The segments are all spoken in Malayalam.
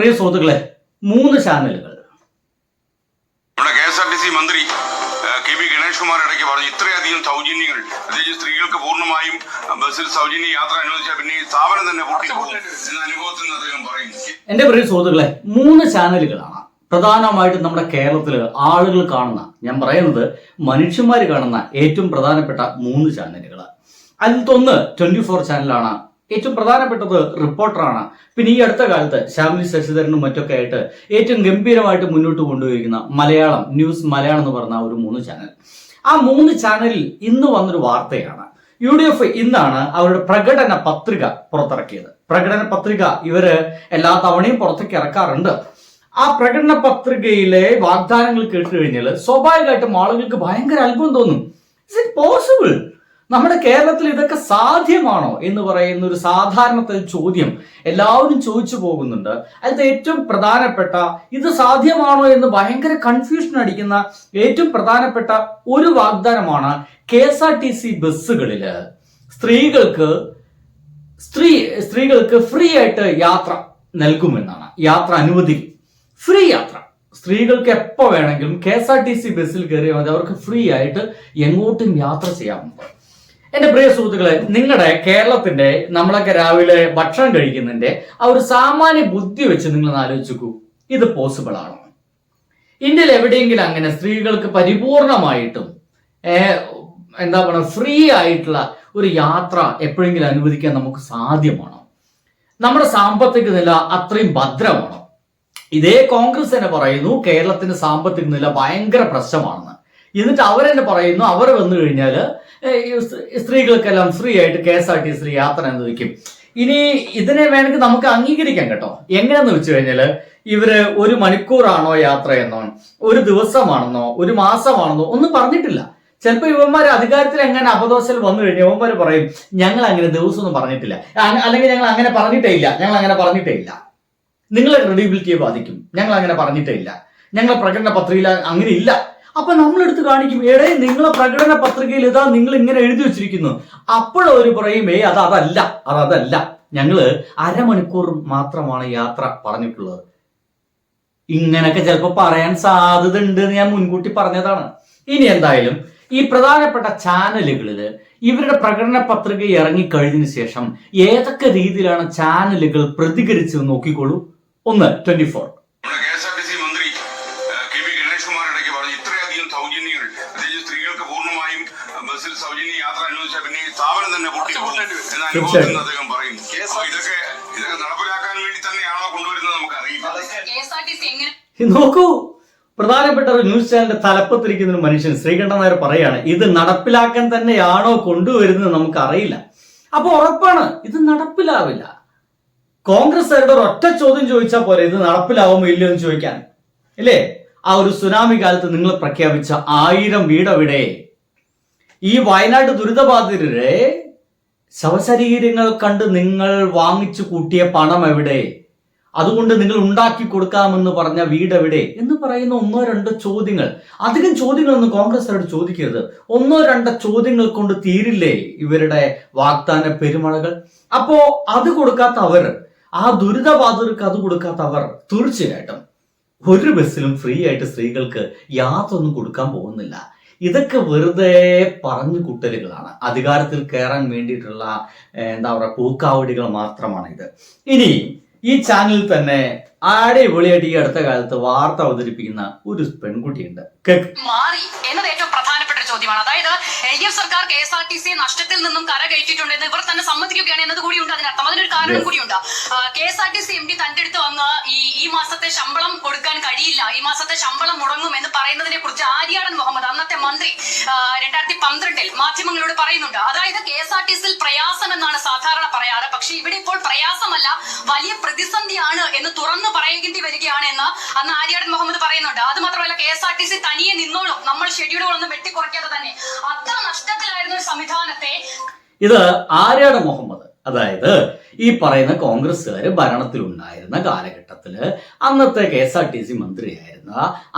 പ്രിയ സുഹൃത്തുക്കളെ, 3 ചാനലുകൾ. നമ്മുടെ KSRTC മന്ത്രി KB ഗണേഷ് കുമാർ ഇടയ്ക്ക് പറഞ്ഞു, ഇത്രയധികം സൗജന്യങ്ങൾ, പ്രത്യേകിച്ച് സ്ത്രീകൾക്ക് പൂർണ്ണമായും ബസ്സിൽ സൗജന്യ യാത്ര അനുവദിച്ചാൽ പിന്നെ ഈ സ്ഥാപനം തന്നെ പൂട്ടിപ്പോകും എന്ന അനുഭവത്തിൽ നിന്ന് അദ്ദേഹം പറയുന്നു. എന്റെ പ്രിയ സുഹൃത്തുക്കളെ, 3 ചാനലുകളാണ് പ്രധാനമായിട്ടും നമ്മുടെ കേരളത്തിൽ ആളുകൾ കാണുന്ന, ഞാൻ പറയുന്നത് മനുഷ്യന്മാർ കാണുന്ന ഏറ്റവും പ്രധാനപ്പെട്ട 3 ചാനലുകൾ. അതിലൊന്ന് 24 ചാനലാണ്. ഏറ്റവും പ്രധാനപ്പെട്ടത് റിപ്പോർട്ടറാണ്. പിന്നെ ഈ അടുത്ത കാലത്ത് ശ്യാമിലി ശശിധരനും മറ്റൊക്കെ ആയിട്ട് ഏറ്റവും ഗംഭീരമായിട്ട് മുന്നോട്ട് കൊണ്ടുപോയിരിക്കുന്ന മലയാളം ന്യൂസ് മലയാളം എന്ന് പറഞ്ഞ ഒരു 3 ചാനൽ. ആ 3 ചാനലിൽ ഇന്ന് വന്നൊരു വാർത്തയാണ്. UDF ഇന്നാണ് അവരുടെ പ്രകടന പത്രിക പുറത്തിറക്കിയത്. പ്രകടന പത്രിക ഇവര് എല്ലാ തവണയും പുറത്തേക്ക് ഇറക്കാറുണ്ട്. ആ പ്രകടന പത്രികയിലെ വാഗ്ദാനങ്ങൾ കേട്ട് കഴിഞ്ഞാൽ സ്വാഭാവികമായിട്ടും ആളുകൾക്ക് ഭയങ്കര അത്ഭുതം തോന്നും. Is it possible? നമ്മുടെ കേരളത്തിൽ ഇതൊക്കെ സാധ്യമാണോ എന്ന് പറയുന്ന ഒരു സാധാരണത്തെ ചോദ്യം എല്ലാവരും ചോദിച്ചു പോകുന്നുണ്ട്. അതിൽ ഏറ്റവും പ്രധാനപ്പെട്ട, ഇത് സാധ്യമാണോ എന്ന് ഭയങ്കര കൺഫ്യൂഷൻ അടിക്കുന്ന ഏറ്റവും പ്രധാനപ്പെട്ട ഒരു വാഗ്ദാനമാണ് KSRTC ബസ്സുകളില് സ്ത്രീകൾക്ക് ഫ്രീ ആയിട്ട് യാത്ര നൽകുമെന്നാണ്. യാത്ര അനുവദിക്കും, ഫ്രീ യാത്ര. സ്ത്രീകൾക്ക് എപ്പോൾ വേണമെങ്കിലും KSRTC ബസ്സിൽ കയറിയാൽ മതി, അവർക്ക് ഫ്രീ ആയിട്ട് എങ്ങോട്ടും യാത്ര ചെയ്യാവുന്നത്. എന്റെ പ്രിയ സുഹൃത്തുക്കളെ, നിങ്ങളുടെ കേരളത്തിന്റെ നമ്മളൊക്കെ രാവിലെ ഭക്ഷണം കഴിക്കുന്നതിന്റെ ആ ഒരു സാമാന്യ ബുദ്ധി വെച്ച് നിങ്ങൾ ആലോചിച്ചു, ഇത് പോസിബിൾ ആണോ? ഇന്ത്യയിൽ എവിടെയെങ്കിലും അങ്ങനെ സ്ത്രീകൾക്ക് പരിപൂർണമായിട്ടും എന്താ പറയുക, ഫ്രീ ആയിട്ടുള്ള ഒരു യാത്ര എപ്പോഴെങ്കിലും അനുവദിക്കാൻ നമുക്ക് സാധ്യമാണോ? നമ്മുടെ സാമ്പത്തിക നില അത്രയും ഭദ്രമാണോ? ഇതേ കോൺഗ്രസ് തന്നെ പറയുന്നു കേരളത്തിന്റെ സാമ്പത്തിക നില ഭയങ്കര പ്രശ്നമാണെന്ന്. എന്നിട്ട് അവരെന്നെ പറയുന്നു അവർ വന്നു കഴിഞ്ഞാൽ സ്ത്രീകൾക്കെല്ലാം ഫ്രീ ആയിട്ട് KSRTC യാത്ര അനുവദിക്കും. ഇനി ഇതിനെ വേണമെങ്കിൽ നമുക്ക് അംഗീകരിക്കാം കേട്ടോ. എങ്ങനെയാന്ന് വെച്ച് കഴിഞ്ഞാല് ഇവര് 1 മണിക്കൂറാണോ യാത്ര എന്നോ, 1 ദിവസമാണെന്നോ, 1 മാസമാണെന്നോ ഒന്നും പറഞ്ഞിട്ടില്ല. ചിലപ്പോൾ ഇവന്മാർ അധികാരത്തിൽ എങ്ങനെ അപദോഷൽ വന്നു കഴിഞ്ഞാൽ ഇവന്മാർ പറയും ഞങ്ങൾ അങ്ങനെ ദിവസമൊന്നും പറഞ്ഞിട്ടില്ല, അല്ലെങ്കിൽ ഞങ്ങൾ അങ്ങനെ പറഞ്ഞിട്ടേ ഇല്ല. നിങ്ങളെ ക്രെഡിബിലിറ്റിയെ ബാധിക്കും, ഞങ്ങൾ അങ്ങനെ പറഞ്ഞിട്ടേ ഇല്ല, ഞങ്ങളെ പ്രകടന പത്രികയിൽ അങ്ങനെ ഇല്ല. അപ്പൊ നമ്മളെടുത്ത് കാണിക്കും, നിങ്ങളെ പ്രകടന പത്രികയിൽ ഇതാ നിങ്ങൾ ഇങ്ങനെ എഴുതി വെച്ചിരിക്കുന്നു. അപ്പോഴവര് പറയും അതല്ല, ഞങ്ങള് 1/2 മണിക്കൂർ മാത്രമാണ് യാത്ര പറഞ്ഞിട്ടുള്ളത്. ഇങ്ങനൊക്കെ ചിലപ്പോൾ പറയാൻ സാധ്യത ഉണ്ട് എന്ന് ഞാൻ മുൻകൂട്ടി പറഞ്ഞതാണ്. ഇനി എന്തായാലും ഈ പ്രധാനപ്പെട്ട ചാനലുകളില് ഇവരുടെ പ്രകടന പത്രിക ഇറങ്ങിക്കഴിഞ്ഞതിന് ശേഷം ഏതൊക്കെ രീതിയിലാണ് ചാനലുകൾ പ്രതികരിച്ചത് നോക്കിക്കോളൂ. 24. KSRTC മന്ത്രി KB ഗണേഷ് കുമാർ ഇടയ്ക്ക് പറഞ്ഞു, ഇത്രയധികം സൗജന്യങ്ങൾ, പ്രത്യേകിച്ച് സ്ത്രീകൾക്ക് പൂർണ്ണമായും ബസ്സിൽ സൗജന്യ യാത്ര അനുവദിച്ചാൽ പിന്നെ ഈ സ്ഥാപനം തന്നെ പൂട്ടിപ്പോകും എന്ന അനുഭവത്തിൽ നിന്ന് അദ്ദേഹം പറയുന്നു. ഇതൊക്കെ നടപ്പിലാക്കാൻ വേണ്ടി തന്നെയാണോ കൊണ്ടുവരുന്നത് നമുക്ക് അറിയില്ല. നോക്കൂ, പ്രധാനപ്പെട്ട ഒരു ന്യൂസ് ചാനലിന്റെ തലപ്പത്തിരിക്കുന്ന ഒരു മനുഷ്യൻ ശ്രീകണ്ഠൻ നായർ പറയാണ് ഇത് നടപ്പിലാക്കാൻ തന്നെയാണോ കൊണ്ടുവരുന്നത് നമുക്ക് അറിയില്ല. അപ്പൊ ഉറപ്പാണ് ഇത് നടപ്പിലാവില്ല. കോൺഗ്രസ്സുകാരുടെ ഒരൊറ്റ ചോദ്യം ചോദിച്ചാൽ പോലെ ഇത് നടപ്പിലാവുമോ ഇല്ലയോ എന്ന് ചോദിക്കാൻ, ഇല്ലേ? ആ ഒരു സുനാമി കാലത്ത് നിങ്ങൾ പ്രഖ്യാപിച്ച 1000 വീടെവിടെ? ഈ വയനാട് ദുരിതബാധിതരുടെ ശവശരീരങ്ങൾ കണ്ട് നിങ്ങൾ വാങ്ങിച്ചു കൂട്ടിയ പണം എവിടെ? അതുകൊണ്ട് നിങ്ങൾ ഉണ്ടാക്കി കൊടുക്കാമെന്ന് പറഞ്ഞ വീടെവിടെ എന്ന് പറയുന്ന 1-2 ചോദ്യങ്ങൾ. അധികം ചോദ്യങ്ങളൊന്നും കോൺഗ്രസ്സുകാരോട് ചോദിക്കരുത്. 1-2 ചോദ്യങ്ങൾ കൊണ്ട് തീരില്ലേ ഇവരുടെ വാഗ്ദാന പെരുമഴകൾ? അപ്പോ അത് കൊടുക്കാത്ത അവർ, ആ ദുരിതബാധിതർക്ക് അത് കൊടുക്കാത്ത അവർ തീർച്ചയായിട്ടും ഒരു ബസ്സിലും ഫ്രീ ആയിട്ട് സ്ത്രീകൾക്ക് യാത്ര ഒന്നും കൊടുക്കാൻ പോകുന്നില്ല. ഇതൊക്കെ വെറുതെ പറഞ്ഞു കുട്ടലുകളാണ്. അധികാരത്തിൽ കയറാൻ വേണ്ടിയിട്ടുള്ള എന്താ പറയുക പൂക്കാവടികൾ മാത്രമാണ് ഇത്. ഇനി ഈ ചാനലിൽ തന്നെ അടിപൊളിയായിട്ട് ഈ അടുത്ത കാലത്ത് വാർത്ത അവതരിപ്പിക്കുന്ന ഒരു പെൺകുട്ടിയുണ്ട്. മാറി എന്നത് ഏറ്റവും പ്രധാനപ്പെട്ട ഒരു ചോദ്യമാണ്. അതായത് LDF സർക്കാർ KSRTC നഷ്ടത്തിൽ നിന്നും കരകയറ്റിയിട്ടുണ്ടെന്ന് ഇവർ തന്നെ സമ്മതിക്കുകയാണ് എന്നത് കൂടിയുണ്ട്. അതിനർത്ഥം അതിനൊരു കാരണം കൂടിയുണ്ട്. KSRTC MD തന്റെ അടുത്ത് വന്ന് ഈ മാസത്തെ ശമ്പളം കൊടുക്കാൻ കഴിയില്ല, ഈ മാസത്തെ ശമ്പളം മുടങ്ങും എന്ന് പറയുന്നതിനെ കുറിച്ച് ആര്യാടൻ മുഹമ്മദ്, അന്നത്തെ മന്ത്രി, 2012 മാധ്യമങ്ങളോട് പറയുന്നുണ്ട്. അതായത് KSRTCയിൽ പ്രയാസം എന്നാണ് സാധാരണ പറയാറ്, പക്ഷെ ഇവിടെ ഇപ്പോൾ പ്രയാസമല്ല, വലിയ പ്രതിസന്ധിയാണ് എന്ന് തുറന്നു പറയേണ്ടി വരികയാണ് എന്ന് അന്ന് ആര്യാടൻ മുഹമ്മദ് പറയുന്നുണ്ട്. അത് മാത്രമല്ല KSRTC തനിയെ നിന്നോളും, നമ്മൾ ഷെഡ്യൂളുകളൊന്നും വെട്ടിക്കുറയ്ക്കാതെ തന്നെ. അത്ര നഷ്ടത്തിലായിരുന്ന ഒരു സംവിധാനത്തെ ഇത് ആര്യാടൻ മുഹമ്മദ്, അതായത് ഈ പറയുന്ന കോൺഗ്രസ്സുകാര് ഭരണത്തിലുണ്ടായിരുന്ന കാലഘട്ടത്തില് അന്നത്തെ KSRTC മന്ത്രിയായിരുന്ന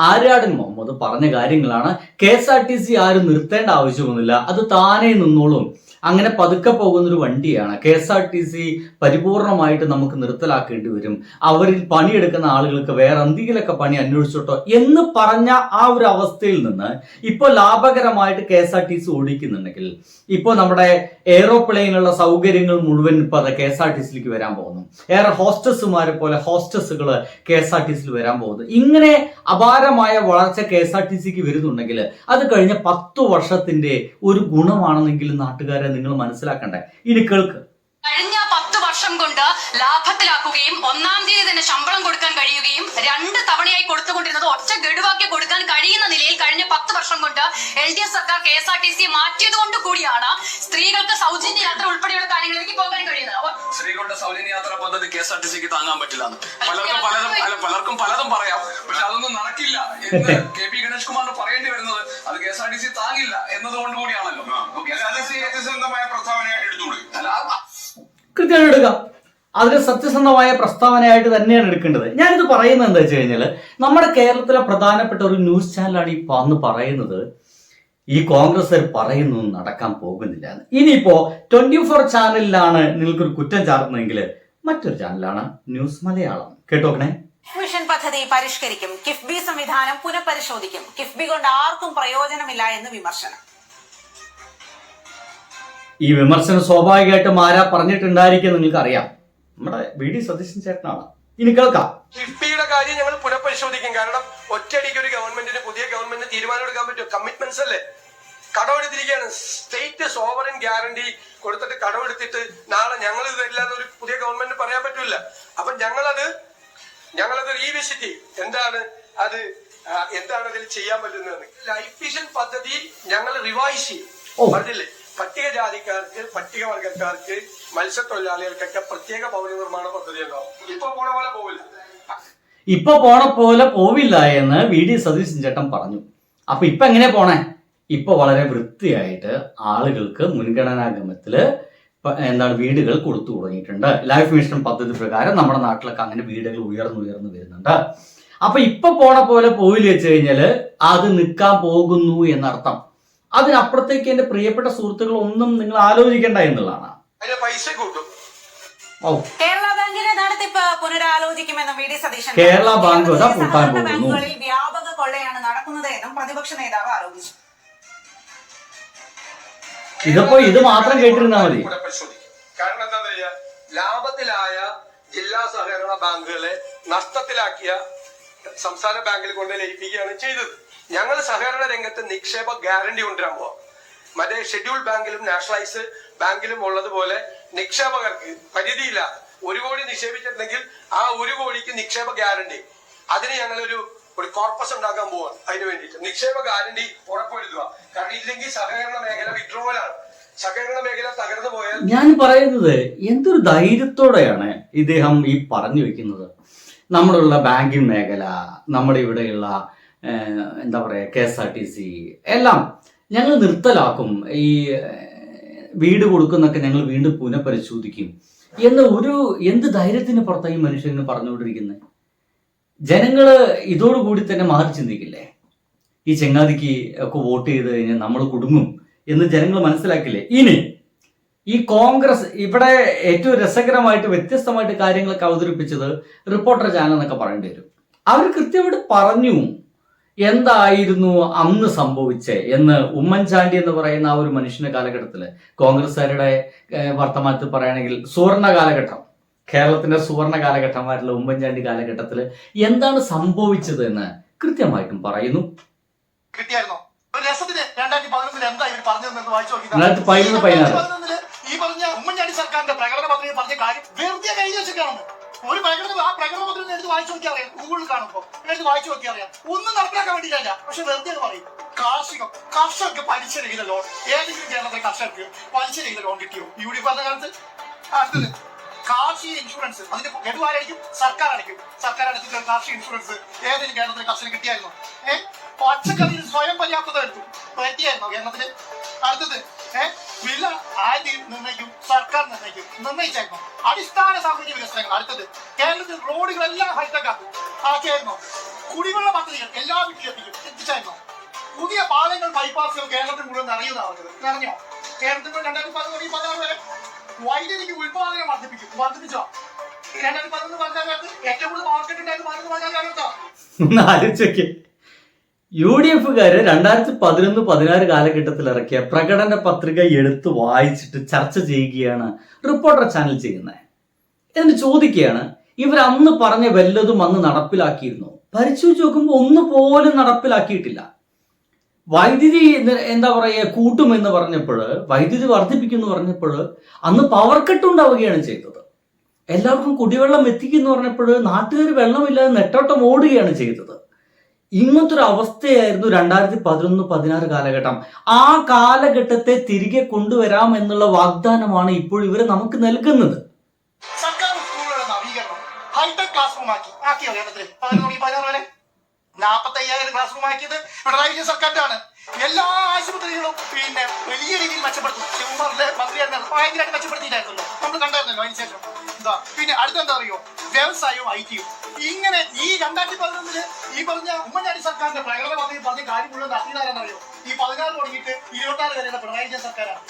ആര്യാടൻ മുഹമ്മദ് പറഞ്ഞ കാര്യങ്ങളാണ്. KSRTC ആരും നിർത്തേണ്ട ആവശ്യമൊന്നുമില്ല, അത് താനേ നിന്നോളും, അങ്ങനെ പതുക്കെ പോകുന്നൊരു വണ്ടിയാണ്. KSRTC പരിപൂർണമായിട്ട് നമുക്ക് നിർത്തലാക്കേണ്ടി വരും, അവരിൽ പണിയെടുക്കുന്ന ആളുകൾക്ക് വേറെ എന്തെങ്കിലുമൊക്കെ പണി അന്വേഷിച്ചോട്ടോ എന്ന് പറഞ്ഞ ആ ഒരു അവസ്ഥയിൽ നിന്ന് ഇപ്പോൾ ലാഭകരമായിട്ട് KSRTC ഓടിക്കുന്നുണ്ടെങ്കിൽ ഇപ്പോൾ നമ്മുടെ എയ്റോപ്ലെയിനുള്ള സൗകര്യങ്ങൾ മുഴുവൻ ഇപ്പോൾ അത് KSRTCയിലേക്ക് വരാൻ പോകുന്നു. ഏറെ ഹോസ്റ്റസുമാരെ പോലെ ഹോസ്റ്റസുകൾ KSRTCയിൽ വരാൻ പോകുന്നു. ഇങ്ങനെ അപാരമായ വളർച്ച KSRTCക്ക് വരുന്നുണ്ടെങ്കിൽ അത് കഴിഞ്ഞ 10 വർഷത്തിന്റെ ഒരു ഗുണമാണെന്നെങ്കിലും നാട്ടുകാരെ നിങ്ങൾ മനസ്സിലാക്കണ്ടേ. ഇനി കേൾക്ക്. കഴിഞ്ഞ 10 വർഷം കൊണ്ട് ലാഭത്തിലാക്കുകയും 1-ാം തീയതി തന്നെ ശമ്പളം കൊടുക്കാൻ കഴിയുകയും 2 തവണയായി കൊടുത്തുകൊണ്ടിരുന്നത് ഒറ്റ ഗഡുവാക്കി കൊടുക്കാൻ കഴിയുന്ന നിലയിൽ കഴിഞ്ഞ 10 വർഷം കൊണ്ട് LDF സർക്കാർ KSRTC മാറ്റിയത് കൊണ്ട് കൂടിയാണ് സ്ത്രീകൾക്ക് സൗജന്യ യാത്ര ഉൾപ്പെടെയുള്ള കാര്യങ്ങളിലേക്ക് പോകാൻ കഴിയുന്നത്. സ്ത്രീകളുടെ സൗജന്യ യാത്ര പദ്ധതി KSRTCക്ക് താങ്ങാൻ പറ്റില്ല. പലർക്കും പലതും പറയാം, പക്ഷെ അതൊന്നും നടക്കില്ല എന്ന് KP ഗണേഷ് കുമാറിന് പറയേണ്ടി വരുന്നത് അത് KSRTC താങ്ങില്ല എന്നതുകൊണ്ട് കൂടിയാണല്ലോ. സത്യസന്ധമായ പ്രസ്താവനയായിട്ട് എടുത്തുകൂടി. കൃത്യമായിട്ട് എടുക്കാം. അതിന് സത്യസന്ധമായ പ്രസ്താവനയായിട്ട് തന്നെയാണ് എടുക്കേണ്ടത്. ഞാനിത് പറയുന്നത് എന്താ വെച്ച് കഴിഞ്ഞാൽ, നമ്മുടെ കേരളത്തിലെ പ്രധാനപ്പെട്ട ഒരു ന്യൂസ് ചാനലാണ് ഈ അന്ന് പറയുന്നത് ഈ കോൺഗ്രസ് പറയുന്നു നടക്കാൻ പോകുന്നില്ല. ഇനിയിപ്പോ 24 ചാനലിലാണ് നിങ്ങൾക്കൊരു കുറ്റം ചാർത്തുന്നതെങ്കിൽ മറ്റൊരു ചാനലാണ് ന്യൂസ് മലയാളം. കേട്ടോക്കണേ. മിഷൻ പദ്ധതി പരിഷ്കരിക്കും, കിഫ്ബി സംവിധാനം പുനഃപരിശോധിക്കും, കിഫ്ബി കൊണ്ട് ആർക്കും പ്രയോജനമില്ല എന്ന് വിമർശനം. ഈ വിമർശനം സ്വാഭാവികമായിട്ടും ആരാ പറഞ്ഞിട്ടുണ്ടായിരിക്കും നിങ്ങൾക്ക് അറിയാം, നമ്മുടെ VD സതീശൻ ചേട്ടനാണ്. ഇനി കേൾക്കാം. കിഫ്ബിയുടെ കാര്യം ഞങ്ങൾ പുനഃപരിശോധിക്കും. കാരണം ഒറ്റയടിക്ക് ഒരു ഗവൺമെന്റിന്, പുതിയ ഗവൺമെന്റിന് തീരുമാനം എടുക്കാൻ പറ്റും. കമ്മിറ്റ്മെന്റ്സ് അല്ലേ, കടമെടുത്തിരിക്കുകയാണ്. സ്റ്റേറ്റ് സോവറിൻ ഗ്യാരണ്ടി കൊടുത്തിട്ട് കടമെടുത്തിട്ട് നാളെ ഞങ്ങൾ ഇത് തരില്ല എന്നൊരു പുതിയ ഗവൺമെന്റിന് പറയാൻ പറ്റില്ല. അപ്പൊ ഞങ്ങളത് റീവിസിറ്റ് ചെയ്യും. എന്താണ് അതിൽ ചെയ്യാൻ പറ്റുന്നത്. ലൈഫ് മിഷൻ പദ്ധതി ഞങ്ങൾ റിവൈസ് ചെയ്യും. പറഞ്ഞില്ലേ, പട്ടികജാതിക്കാർക്ക്, പട്ടികവർഗക്കാർക്ക്, മത്സ്യത്തൊഴിലാളികൾക്കൊക്കെ പ്രത്യേക ഭവന നിർമ്മാണ പദ്ധതി ഉണ്ടാവും. ഇപ്പൊ പോണ പോലെ പോവില്ല എന്ന് VD സതീശൻ ചേട്ടൻ പറഞ്ഞു. അപ്പൊ ഇപ്പൊ എങ്ങനെ പോണേ? ഇപ്പൊ വളരെ വൃത്തിയായിട്ട് ആളുകൾക്ക് മുൻഗണനാഗമത്തില് വീടുകൾ കൊടുത്തു തുടങ്ങിയിട്ടുണ്ട്. ലൈഫ് മിഷൻ പദ്ധതി പ്രകാരം നമ്മുടെ നാട്ടിലൊക്കെ അങ്ങനെ വീടുകൾ ഉയർന്നു വരുന്നുണ്ട്. അപ്പൊ ഇപ്പൊ പോണ പോലെ പോയില്ല വെച്ച് കഴിഞ്ഞാല് അത് നിൽക്കാൻ പോകുന്നു എന്നർത്ഥം. അതിനപ്പുറത്തേക്ക് എന്റെ പ്രിയപ്പെട്ട സുഹൃത്തുക്കൾ ഒന്നും നിങ്ങൾ ആലോചിക്കേണ്ട എന്നുള്ളതാണ്. പൈസ കൂട്ടും. കേരള ബാങ്കിന്റെ നടത്തിപ്പ് പുനരാലോചിക്കുമെന്ന് VD സതീശൻ. കേരള ബാങ്ക് പൂട്ടാൻ പോകുന്നു. ബാങ്കുകളിൽ വ്യാപക കൊള്ളയാണ് നടക്കുന്നത് എന്നും പ്രതിപക്ഷ നേതാവ് ആരോപിച്ചു. ഇത് മാത്രം കേട്ടിരുന്നാ മതി. കാരണം എന്താ പറയാ, ലാഭത്തിലായ ജില്ലാ സഹകരണ ബാങ്കുകളെ നഷ്ടത്തിലാക്കിയ സംസ്ഥാന ബാങ്കിൽ കൊണ്ട് ലയിപ്പിക്കുകയാണ് ചെയ്തത്. ഞങ്ങൾ സഹകരണ രംഗത്ത് നിക്ഷേപ ഗ്യാരണ്ടി കൊണ്ടുവരാൻ പോവാം. മറ്റേ ഷെഡ്യൂൾ ബാങ്കിലും നാഷണലൈസ് ബാങ്കിലും ഉള്ളതുപോലെ നിക്ഷേപകർക്ക് പരിധിയില്ല. 1 കോടി നിക്ഷേപിച്ചിട്ടുണ്ടെങ്കിൽ ആ 1 കോടിക്ക് നിക്ഷേപ ഗ്യാരണ്ടി, അതിന് ഞങ്ങളൊരു കോർപ്പസ് ഉണ്ടാക്കാൻ പോവാണ്. അതിന് വേണ്ടിയിട്ട് നിക്ഷേപ ഗ്യാരണ്ടി ഉറപ്പുവരുത്തുക. കാരണം ഇല്ലെങ്കിൽ സഹകരണ മേഖല വിഡ്രോവലാണ്. സഹകരണ മേഖല തകർന്നു പോയാൽ, ഞാൻ പറയുന്നത് എന്തൊരു ധൈര്യത്തോടെയാണ് ഇദ്ദേഹം ഈ പറഞ്ഞു വെക്കുന്നത്. നമ്മുടെ ബാങ്കിങ് മേഖല, നമ്മുടെ ഇവിടെയുള്ള KSRTC എല്ലാം ഞങ്ങൾ നിർത്തലാക്കും, ഈ വീട് കൊടുക്കുന്നൊക്കെ ഞങ്ങൾ വീണ്ടും പുനഃപരിശോധിക്കും എന്ന് എന്ത് ധൈര്യത്തിന് പുറത്തായി മനുഷ്യന് പറഞ്ഞുകൊണ്ടിരിക്കുന്നത്. ജനങ്ങള് ഇതോടുകൂടി തന്നെ മാറി ചിന്തിക്കില്ലേ? ഈ ചെങ്ങാതിക്ക് ഒക്കെ വോട്ട് ചെയ്ത് കഴിഞ്ഞാൽ നമ്മൾ കുടുങ്ങും എന്ന് ജനങ്ങൾ മനസ്സിലാക്കില്ലേ? ഇനി ഈ കോൺഗ്രസ് ഇവിടെ ഏറ്റവും രസകരമായിട്ട് വ്യത്യസ്തമായിട്ട് കാര്യങ്ങളൊക്കെ അവതരിപ്പിച്ചത് റിപ്പോർട്ടർ ചാനൽ എന്നൊക്കെ പറയേണ്ടി വരും. അവർ കൃത്യമായിട്ട് പറഞ്ഞു എന്തായിരുന്നു അന്ന് സംഭവിച്ചേ എന്ന്. ഉമ്മൻചാണ്ടി എന്ന് പറയുന്ന ആ ഒരു മനുഷ്യന്റെ കാലഘട്ടത്തില്, കോൺഗ്രസ്സുകാരുടെ വർത്തമാനത്തിൽ പറയുകയാണെങ്കിൽ സുവർണ കാലഘട്ടം, കേരളത്തിന്റെ സുവർണ കാലഘട്ടമായിട്ടുള്ള ഉമ്മൻചാണ്ടി കാലഘട്ടത്തിൽ എന്താണ് സംഭവിച്ചത് എന്ന് കൃത്യമായിട്ടും പറയുന്നു. കിട്ടിയായിരുന്നോ ഒരു രസത്തിന് 2011 എന്താ ഇവർ പറഞ്ഞതെന്ന് വായിച്ചു നോക്കി. 2014 ഈ പറഞ്ഞ ഉമ്മൻചാണ്ടി സർക്കാരിന്റെ പ്രകടന പത്രിക പറഞ്ഞ കാര്യം വെറുതെ കഴിഞ്ഞു വെച്ചൊക്കെയാണെന്ന്. ഒരു പ്രകടന പത്രിക എടുത്ത് വായിച്ചു നോക്കി അറിയാം. ഗൂഗിളിൽ കാണുമ്പോൾ എടുത്ത് വായിച്ചു നോക്കി അറിയാം. ഒന്നും നടപ്പിലാക്കാൻ വേണ്ടിയിട്ടല്ല, പക്ഷെ വെറുതെ എന്ന് പറയും. കർഷകർക്ക് പലിശരഹിത ലോൺ, ഏതെങ്കിലും കേരളത്തിലെ കർഷകർക്ക് പലിശരഹിത ലോൺ കിട്ടിയോ UDF കാലത്ത്? അടുത്തത് കാർഷിക ഇൻഷുറൻസ്, അതിന്റെ ഗഡുവാരായിരിക്കും സർക്കാർ അടയ്ക്കും. സർക്കാർ അടച്ചിട്ട് കാർഷിക ഇൻഷുറൻസ് ഏതെങ്കിലും കേരളത്തിലെ കർഷകന് കിട്ടിയായിരുന്നു? പച്ചക്കറിയിൽ സ്വയം പര്യാപ്തത എത്തിയായിരുന്നോ കേരളത്തില്? അടുത്തത് വില ആര് നിർണ്ണയിക്കും? സർക്കാർ നിർണ്ണയിച്ചായിരുന്നു. അടിസ്ഥാന സൗകര്യ വികസനങ്ങൾ. അടുത്തത് കേരളത്തിൽ റോഡുകളെല്ലാം ഹൈടെക് ആക്കിയായിരുന്നു. കുടിവെള്ള പദ്ധതികൾ എല്ലാ വീട്ടിലും എത്തിച്ചായിരുന്നു. പുതിയ പാലങ്ങൾ, ബൈപ്പാസുകൾ കേരളത്തിൽ മുഴുവൻ നിറഞ്ഞോ? കേരളത്തിൽ 2016 വരെ വൈദ്യുതിക്ക് ഉത്പാദനം വർദ്ധിപ്പിച്ചോ 2011 പറഞ്ഞാൽ ഏറ്റവും കൂടുതൽ മാർക്കറ്റ് ഉണ്ടായിരുന്നു 15 ആലോചിക്ക്. UDF-കാര് 2011-16 കാലഘട്ടത്തിൽ ഇറക്കിയ പ്രകടന പത്രിക എടുത്ത് വായിച്ചിട്ട് ചർച്ച ചെയ്യുകയാണ് റിപ്പോർട്ടർ ചാനൽ ചെയ്യുന്നത്. എന്നിട്ട് ചോദിക്കുകയാണ്, ഇവർ അന്ന് പറഞ്ഞ വല്ലതും അന്ന് നടപ്പിലാക്കിയിരുന്നു? പരിശോധിച്ച് നോക്കുമ്പോൾ ഒന്നുപോലും നടപ്പിലാക്കിയിട്ടില്ല. വൈദ്യുതി എന്താ പറയുക കൂട്ടുമെന്ന് പറഞ്ഞപ്പോൾ, വൈദ്യുതി വർദ്ധിപ്പിക്കുമെന്ന് പറഞ്ഞപ്പോൾ അന്ന് പവർ കട്ട് ഉണ്ടാവുകയാണ് ചെയ്തത്. എല്ലാവർക്കും കുടിവെള്ളം എത്തിക്കുന്നു പറഞ്ഞപ്പോൾ നാട്ടുകാർ വെള്ളമില്ലാതെ നെട്ടോട്ടം ഓടുകയാണ് ചെയ്തത്. ഇങ്ങനത്തെ ഒരു അവസ്ഥയായിരുന്നു 2011-16 കാലഘട്ടം. ആ കാലഘട്ടത്തെ തിരികെ കൊണ്ടുവരാം എന്നുള്ള വാഗ്ദാനമാണ് ഇപ്പോൾ ഇവർ നമുക്ക് നൽകുന്നത്. സർക്കാർ സ്കൂളുകളുടെ നവീകരണം ഹൈടെക് ക്ലാസ് റൂം ആക്കിയോ കേരളത്തിൽ 2016 വരെ 45,000 ക്ലാസ് റൂം ആക്കിയത് പിണറായി വിജയൻ സർക്കാരിലാണ്. എല്ലാ ആശുപത്രികളും വലിയ രീതിയിൽ മെച്ചപ്പെടുത്തും. ശിവകുമാറിന്റെ മന്ത്രിയായിരുന്നു ഭയങ്കരമായിട്ട് മെച്ചപ്പെടുത്തിയിട്ടായിരുന്നല്ലോ, നമ്മൾ കണ്ടായിരുന്നല്ലോ. അതിനുശേഷം പിന്നെ അടുത്തെന്താ അറിയോ, വ്യവസായവും IT-യും. ഇങ്ങനെ ഈ 2011 ഈ പറഞ്ഞ ഉമ്മൻചാണ്ടി സർക്കാരിന്റെ പ്രകടന പദ്ധതി പറഞ്ഞ കാര്യം മുഴുവൻ നടത്തിയതാരെന്നറിയോ? ഈ 16 തുടങ്ങിയിട്ട് 26 വരെയുള്ള പിണറായി വിജയൻ സർക്കാരാണ്.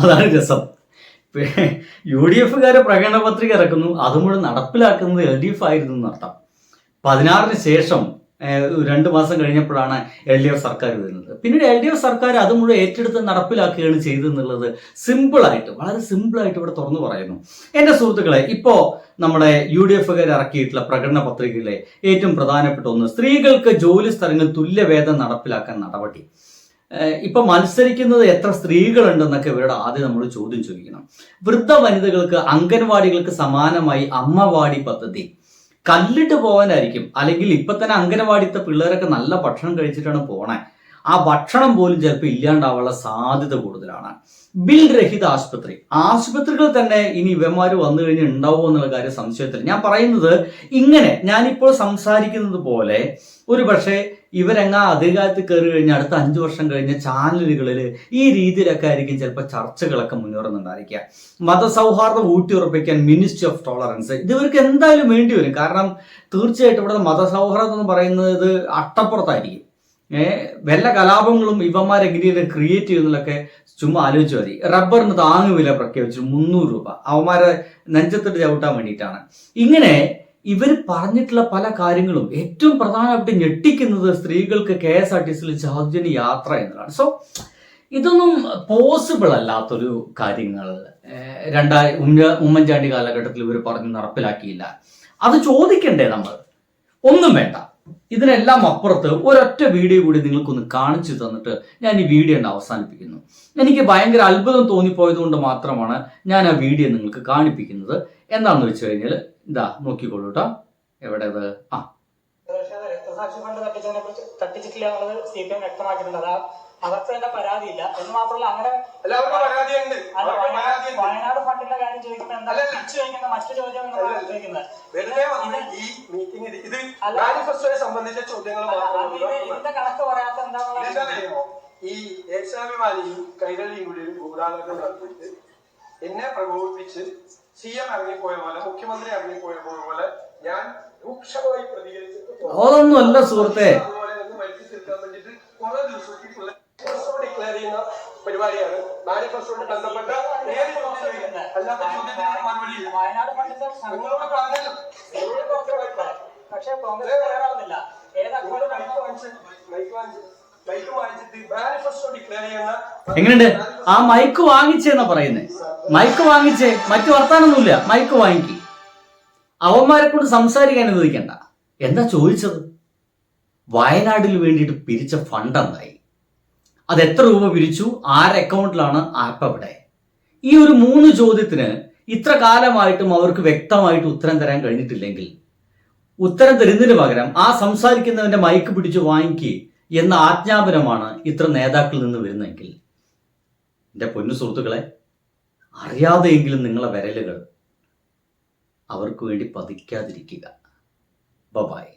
അതാണ് രസം. UDF-കാര് പ്രകടന പത്രിക ഇറക്കുന്നു, അത് മുഴുവൻ നടപ്പിലാക്കുന്നത് LDF ആയിരുന്നു എന്നർത്ഥം. 16-ന് ശേഷം 2 മാസം കഴിഞ്ഞപ്പോഴാണ് LDF സർക്കാർ വരുന്നത്. പിന്നീട് LDF സർക്കാർ അത് മുഴുവൻ ഏറ്റെടുത്ത് നടപ്പിലാക്കുകയാണ് ചെയ്തെന്നുള്ളത് സിമ്പിളായിട്ട്, വളരെ സിമ്പിളായിട്ട് ഇവിടെ തുറന്നു പറയുന്നു. എൻ്റെ സുഹൃത്തുക്കളെ, ഇപ്പോൾ നമ്മുടെ UDF-കാർ ഇറക്കിയിട്ടുള്ള പ്രകടന പത്രികയിലെ ഏറ്റവും പ്രധാനപ്പെട്ട ഒന്ന്, സ്ത്രീകൾക്ക് ജോലി സ്ഥലങ്ങളിൽ തുല്യവേതനം നടപ്പിലാക്കാൻ നടപടി. ഇപ്പൊ മത്സരിക്കുന്നത് എത്ര സ്ത്രീകളുണ്ടെന്നൊക്കെ ഇവരുടെ ആദ്യം നമ്മൾ ചോദ്യം ചോദിക്കണം. വൃദ്ധ വനിതകൾക്ക് അംഗൻവാടികൾക്ക് സമാനമായി അമ്മവാടി പദ്ധതി. കല്ലിട്ട് പോകാനായിരിക്കും, അല്ലെങ്കിൽ ഇപ്പൊ തന്നെ അംഗനവാടിത്തെ പിള്ളേരൊക്കെ നല്ല ഭക്ഷണം കഴിച്ചിട്ടാണ് പോണേ. ആ ഭക്ഷണം പോലും ചിലപ്പോൾ ഇല്ലാണ്ടാവാനുള്ള സാധ്യത കൂടുതലാണ്. ബിൽ രഹിത ആശുപത്രികൾ തന്നെ ഇനി ഇവന്മാർ വന്നു കഴിഞ്ഞാൽ ഉണ്ടാവുമോ എന്നുള്ള കാര്യം സംശയത്തിൽ. ഞാൻ പറയുന്നത് ഇങ്ങനെ, ഞാനിപ്പോൾ സംസാരിക്കുന്നത് പോലെ ഒരു പക്ഷേ ഇവരെങ്ങാ അധികാരത്തിൽ കയറി കഴിഞ്ഞാൽ അടുത്ത 5 വർഷം കഴിഞ്ഞ ചാനലുകളിൽ ഈ രീതിയിലൊക്കെ ആയിരിക്കും ചിലപ്പോൾ ചർച്ചകളൊക്കെ മുന്നേറുന്നുണ്ടായിരിക്കുക. മതസൗഹാർദ്ദം ഊട്ടിയുറപ്പിക്കാൻ മിനിസ്ട്രി ഓഫ് ടോളറൻസ് ഇത് ഇവർക്ക് എന്തായാലും വേണ്ടി വരും. കാരണം തീർച്ചയായിട്ടും ഇവിടെ മതസൗഹാർദ്ദം എന്ന് പറയുന്നത് അട്ടപ്പുറത്തായിരിക്കും. വല്ല കലാപങ്ങളും ഇവന്മാരെങ്ങനെ ക്രിയേറ്റ് ചെയ്യുന്നതൊക്കെ ചുമ്മാ ആലോചിച്ച് മതി. റബ്ബറിന് താങ്ങുവില പ്രഖ്യാപിച്ചു 300 രൂപ അവന്മാരെ നെഞ്ചത്തിട്ട് ചവിട്ടാൻ വേണ്ടിയിട്ടാണ്. ഇങ്ങനെ ഇവർ പറഞ്ഞിട്ടുള്ള പല കാര്യങ്ങളും ഏറ്റവും പ്രധാനമായിട്ട് ഞെട്ടിക്കുന്നത് സ്ത്രീകൾക്ക് KSRTC-യിൽ സൗജന്യ യാത്ര എന്നതാണ്. സോ ഇതൊന്നും പോസിബിൾ അല്ലാത്തൊരു കാര്യങ്ങൾ ഉമ്മൻചാണ്ടി കാലഘട്ടത്തിൽ ഇവർ പറഞ്ഞ് നടപ്പിലാക്കിയില്ല. അത് ചോദിക്കണ്ടേ നമ്മൾ? ഒന്നും വേണ്ട. ഇതിനെല്ലാം അപ്പുറത്ത് ഒരൊറ്റ വീഡിയോ കൂടി നിങ്ങൾക്കൊന്ന് കാണിച്ചു തന്നിട്ട് ഞാൻ ഈ വീഡിയോ അവസാനിപ്പിക്കുന്നു. എനിക്ക് ഭയങ്കര അത്ഭുതം തോന്നിപ്പോയത് കൊണ്ട് മാത്രമാണ് ഞാൻ ആ വീഡിയോ നിങ്ങൾക്ക് കാണിപ്പിക്കുന്നത്. എന്താണെന്ന് വെച്ച് കഴിഞ്ഞാൽ ഇതാ നോക്കിക്കോളൂ കേട്ടോ. എവിടെ അത്? രക്തസാക്ഷി ഫണ്ട് തട്ടിച്ചിട്ടില്ല എന്നുള്ളത് CPM വ്യക്തമാക്കിയിട്ടുണ്ട്. അവർക്ക് തന്നെ പരാതിയില്ല എന്ന് മാത്രമല്ല, അങ്ങനെ വയനാട് ഫണ്ടിന്റെ കാര്യം ചോദിക്കുമ്പോൾ എന്താ തിരിച്ചു ചോദിക്കുന്ന മറ്റു ചോദ്യം ചോദിക്കുന്നത് സംബന്ധിച്ച ചോദ്യങ്ങൾ ഇതിന്റെ കണക്ക് പറയാത്ത എന്താണെന്നുള്ള ഈ ദേശാഭിമാനിയും കൈരളിയും കൂടി ഗൂഢാലോചന നടത്തിയിട്ട് എന്നെ പ്രകോപിപ്പിച്ച് CM ഇറങ്ങിപ്പോയ പോലെ, മുഖ്യമന്ത്രി ഇറങ്ങിപ്പോയ പോലെ ഞാൻ രൂക്ഷമായി പ്രതികരിച്ചിട്ട് അതൊന്നുമല്ല സുഹൃത്തെ. അതുപോലെ വരുത്തി തീർക്കാൻ വേണ്ടിയിട്ട് കുറെ ദിവസത്തേക്കുള്ള ഡിക്ലെയർ ചെയ്യുന്ന പരിപാടിയാണ്. മാനിഫെസ്റ്റോട് ബന്ധപ്പെട്ട ഏത് ചോദ്യത്തിനും അല്ലാത്ത ചോദ്യത്തിനുള്ള മറുപടി വയനാട് ഫണ്ടിന്റെ നിങ്ങളോട് പറഞ്ഞല്ലോ. പക്ഷേ കോൺഗ്രസ് തയ്യാറാവുന്നില്ല. എങ്ങനെയുണ്ട്? ആ മൈക്ക് വാങ്ങിച്ചേന്നാ പറയുന്നേ. മൈക്ക് വാങ്ങിച്ചേ, മറ്റു വർത്താനൊന്നുമില്ല. മൈക്ക് വാങ്ങിക്കി അവന്മാരെ കൊണ്ട് സംസാരിക്കാൻ അനുവദിക്കണ്ട. എന്താ ചോദിച്ചത്? വയനാടിന് വേണ്ടിയിട്ട് പിരിച്ച ഫണ്ട് എന്തായി? അത് എത്ര രൂപ പിരിച്ചു? ആരുടെ അക്കൗണ്ടിലാണ്? ആർപ്പെവിടെ? ഈ ഒരു 3 ചോദ്യത്തിന് ഇത്ര കാലമായിട്ടും അവർക്ക് വ്യക്തമായിട്ട് ഉത്തരം തരാൻ കഴിഞ്ഞിട്ടില്ലെങ്കിൽ, ഉത്തരം തരുന്നതിന് പകരം ആ സംസാരിക്കുന്നവന്റെ മൈക്ക് പിടിച്ചു വാങ്ങിക്കുക എന്ന ആജ്ഞാപനമാണ് ഇത്ര നേതാക്കളിൽ നിന്ന് വരുന്നതെങ്കിൽ, എൻ്റെ പൊന്നു സുഹൃത്തുക്കളെ, അറിയാതെയെങ്കിലും നിങ്ങളെ വിരലുകൾ അവർക്ക് വേണ്ടി പതിക്കാതിരിക്കുക. ബൈ.